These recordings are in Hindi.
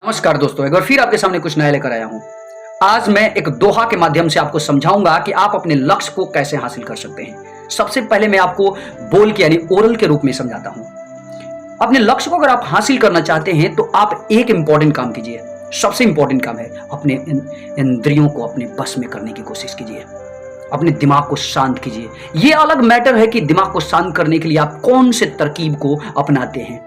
नमस्कार दोस्तों, एक बार फिर आपके सामने कुछ नया लेकर आया हूं। आज मैं एक दोहा के माध्यम से आपको समझाऊंगा कि आप अपने लक्ष्य को कैसे हासिल कर सकते हैं। सबसे पहले मैं आपको बोल के यानी ओरल के रूप में समझाता हूं। अपने लक्ष्य को अगर आप हासिल करना चाहते हैं तो आप एक इंपॉर्टेंट काम कीजिए। सबसे इंपॉर्टेंट काम है अपने इंद्रियों को अपने बस में करने की कोशिश कीजिए। अपने दिमाग को शांत कीजिए। यह अलग मैटर है कि दिमाग को शांत करने के लिए आप कौन से तरकीब को अपनाते हैं।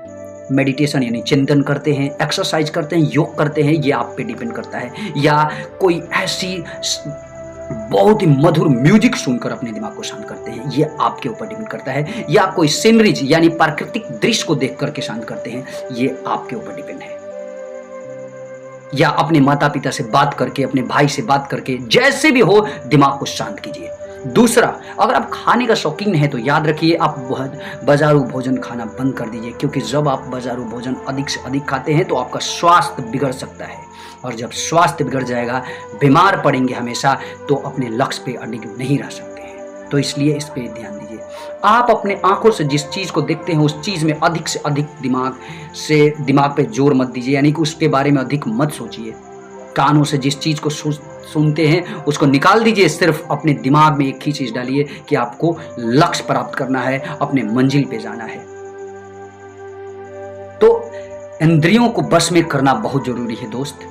मेडिटेशन यानी चिंतन करते हैं, एक्सरसाइज करते हैं, योग करते हैं, ये आप पे डिपेंड करता है। या कोई ऐसी बहुत ही मधुर म्यूजिक सुनकर अपने दिमाग को शांत करते हैं, ये आपके ऊपर डिपेंड करता है। या कोई सीनरीज यानी प्राकृतिक दृश्य को देख करके शांत करते हैं, ये आपके ऊपर डिपेंड है। या अपने माता पिता से बात करके, अपने भाई से बात करके, जैसे भी हो दिमाग को शांत कीजिए। दूसरा, अगर आप खाने का शौकीन हैं तो याद रखिए आप बाजारू भोजन खाना बंद कर दीजिए, क्योंकि जब आप बाजारू भोजन अधिक से अधिक खाते हैं तो आपका स्वास्थ्य बिगड़ सकता है, और जब स्वास्थ्य बिगड़ जाएगा, बीमार पड़ेंगे हमेशा, तो अपने लक्ष्य पे अडिग नहीं रह सकते हैं। तो इसलिए इस पे ध्यान दीजिए। आप अपने आंखों से जिस चीज को देखते हैं उस चीज में अधिक से अधिक दिमाग पे जोर मत दीजिए, यानी कि उसके बारे में अधिक मत सोचिए। कानों से जिस चीज को सुनते हैं उसको निकाल दीजिए। सिर्फ अपने दिमाग में एक ही चीज डालिए कि आपको लक्ष्य प्राप्त करना है, अपने मंजिल पे जाना है। तो इंद्रियों को बस में करना बहुत जरूरी है दोस्त।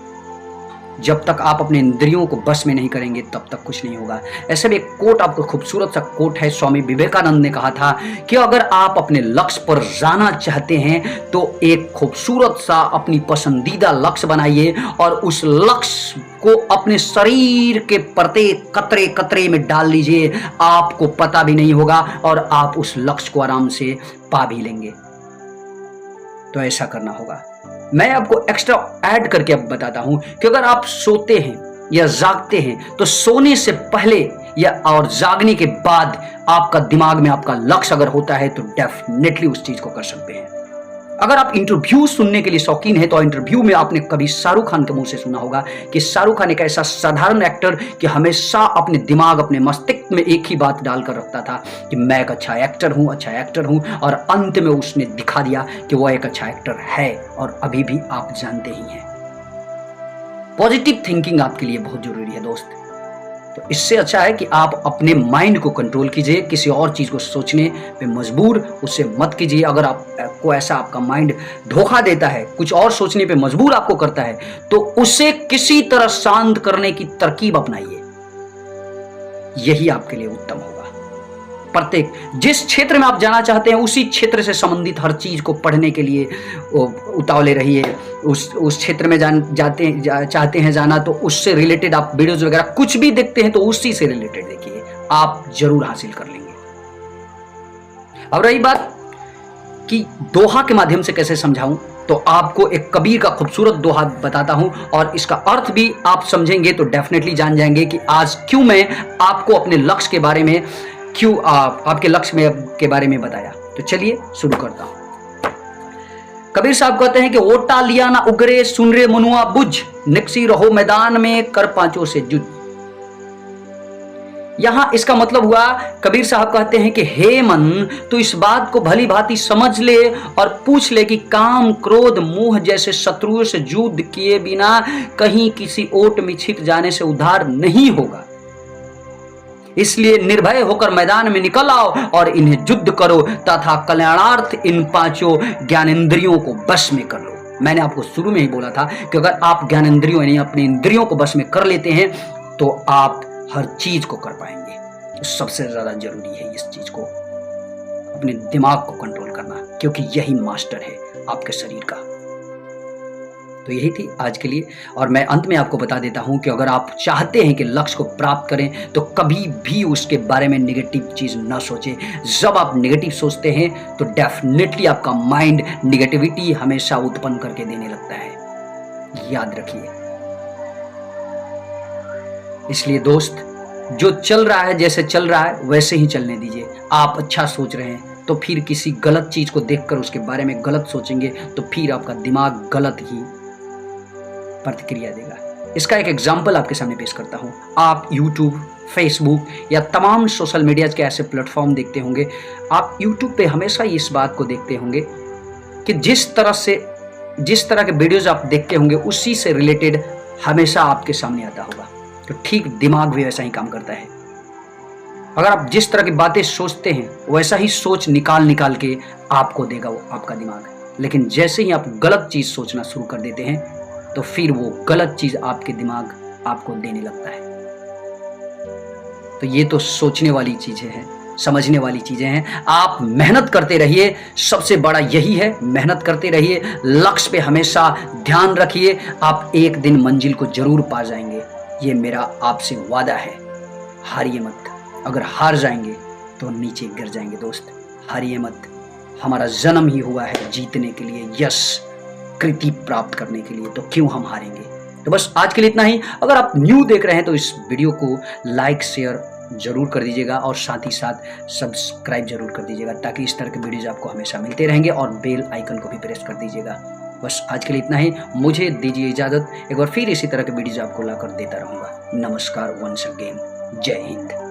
जब तक आप अपने इंद्रियों को बस में नहीं करेंगे तब तक कुछ नहीं होगा। ऐसे में एक कोट, आपको खूबसूरत सा कोट है, स्वामी विवेकानंद ने कहा था कि अगर आप अपने लक्ष्य पर जाना चाहते हैं तो एक खूबसूरत सा अपनी पसंदीदा लक्ष्य बनाइए और उस लक्ष्य को अपने शरीर के प्रत्येक कतरे कतरे में डाल लीजिए। आपको पता भी नहीं होगा और आप उस लक्ष्य को आराम से पा भी लेंगे। तो ऐसा करना होगा। मैं आपको एक्स्ट्रा ऐड करके अब बताता हूं कि अगर आप सोते हैं या जागते हैं तो सोने से पहले या और जागने के बाद आपका दिमाग में आपका लक्ष्य अगर होता है तो डेफिनेटली उस चीज को कर सकते हैं। अगर आप इंटरव्यू सुनने के लिए शौकीन हैं तो इंटरव्यू में आपने कभी शाहरुख खान के मुंह से सुना होगा कि शाहरुख खान एक ऐसा साधारण एक्टर कि हमेशा अपने दिमाग, अपने मस्तिष्क में एक ही बात डालकर रखता था कि मैं एक अच्छा एक्टर हूं, और अंत में उसने दिखा दिया कि वह एक अच्छा एक्टर है, और अभी भी आप जानते ही हैं। पॉजिटिव थिंकिंग आपके लिए बहुत जरूरी है दोस्त। तो इससे अच्छा है कि आप अपने माइंड को कंट्रोल कीजिए, किसी और चीज को सोचने पे मजबूर उससे मत कीजिए। अगर आपको ऐसा आपका माइंड धोखा देता है, कुछ और सोचने पे मजबूर आपको करता है, तो उसे किसी तरह शांत करने की तरकीब अपनाइए। यही आपके लिए उत्तम होगा। प्रत्येक जिस क्षेत्र में आप जाना चाहते हैं उसी क्षेत्र से संबंधित हर चीज को पढ़ने के लिए उतावले रहिए। उस क्षेत्र में चाहते हैं जाना तो उससे रिलेटेड आप वीडियोज वगैरह कुछ भी देखते हैं तो उसी से रिलेटेड देखिए, आप जरूर हासिल कर लेंगे। अब रही बात कि दोहा के माध्यम से कैसे समझाऊं, तो आपको एक कबीर का खूबसूरत दोहा बताता हूं और इसका अर्थ भी आप समझेंगे तो डेफिनेटली जान जाएंगे कि आज क्यों मैं आपको अपने लक्ष्य के बारे में आपके लक्ष्य के बारे में बताया। तो चलिए शुरू करता हूं। कबीर साहब कहते हैं कि ओटा लिया ना उगरे, सुन रे मनुआ बुझ, निकसी रहो मैदान में, कर पांचों से जुझ। यहां इसका मतलब हुआ, कबीर साहब कहते हैं कि हे मन, तू इस बात को भली भांति समझ ले और पूछ ले कि काम, क्रोध, मोह जैसे शत्रुओं से युद्ध किए बिना कहीं किसी ओट में छिप जाने से उद्धार नहीं होगा। इसलिए निर्भय होकर मैदान में निकल आओ और इन्हें युद्ध करो तथा कल्याणार्थ इन पांचों ज्ञानेंद्रियों को बस में कर लो। मैंने आपको शुरू में ही बोला था कि अगर आप ज्ञानेंद्रियों यानी अपने इंद्रियों को बस में कर लेते हैं तो आप हर चीज को कर पाएंगे। तो सबसे ज्यादा जरूरी है इस चीज को, अपने दिमाग को कंट्रोल करना, क्योंकि यही मास्टर है आपके शरीर का। तो यही थी आज के लिए, और मैं अंत में आपको बता देता हूं कि अगर आप चाहते हैं कि लक्ष्य को प्राप्त करें तो कभी भी उसके बारे में नेगेटिव चीज न सोचें। जब आप नेगेटिव सोचते हैं तो डेफिनेटली आपका माइंड नेगेटिविटी हमेशा उत्पन्न करके देने लगता है, याद रखिए। इसलिए दोस्त, जो चल रहा है, जैसे चल रहा है वैसे ही चलने दीजिए। आप अच्छा सोच रहे हैं तो फिर किसी गलत चीज को देखकर उसके बारे में गलत सोचेंगे तो फिर आपका दिमाग गलत ही प्रतिक्रिया देगा। इसका एक एग्जाम्पल आपके सामने पेश करता हूं। आप YouTube, Facebook या तमाम सोशल मीडिया के ऐसे प्लेटफॉर्म देखते होंगे। आप YouTube पे हमेशा इस बात को देखते होंगे कि जिस तरह से जिस तरह के वीडियोज आप देखते होंगे उसी से रिलेटेड हमेशा आपके सामने आता होगा। तो ठीक दिमाग भी वैसा ही काम करता है। अगर आप जिस तरह की बातें सोचते हैं वैसा ही सोच निकाल निकाल के आपको देगा वो आपका दिमाग। लेकिन जैसे ही आप गलत चीज सोचना शुरू कर देते हैं तो फिर वो गलत चीज आपके दिमाग आपको देने लगता है। तो ये तो सोचने वाली चीजें हैं, समझने वाली चीजें हैं। आप मेहनत करते रहिए, सबसे बड़ा यही है, मेहनत करते रहिए, लक्ष्य पे हमेशा ध्यान रखिए, आप एक दिन मंजिल को जरूर पा जाएंगे। ये मेरा आपसे वादा है। हारिए मत, अगर हार जाएंगे तो नीचे गिर जाएंगे दोस्त। हारिए मत, हमारा जन्म ही हुआ है जीतने के लिए, यश कृति प्राप्त करने के लिए, तो क्यों हम हारेंगे। तो बस आज के लिए इतना ही। अगर आप न्यू देख रहे हैं तो इस वीडियो को लाइक शेयर जरूर कर दीजिएगा और साथ ही साथ सब्सक्राइब जरूर कर दीजिएगा, ताकि इस तरह के वीडियोज आपको हमेशा मिलते रहेंगे, और बेल आइकन को भी प्रेस कर दीजिएगा। बस आज के लिए इतना ही, मुझे दीजिए इजाजत। एक बार फिर इसी तरह के वीडियोज आपको लाकर देता रहूंगा। नमस्कार, वंस अगेन, जय हिंद।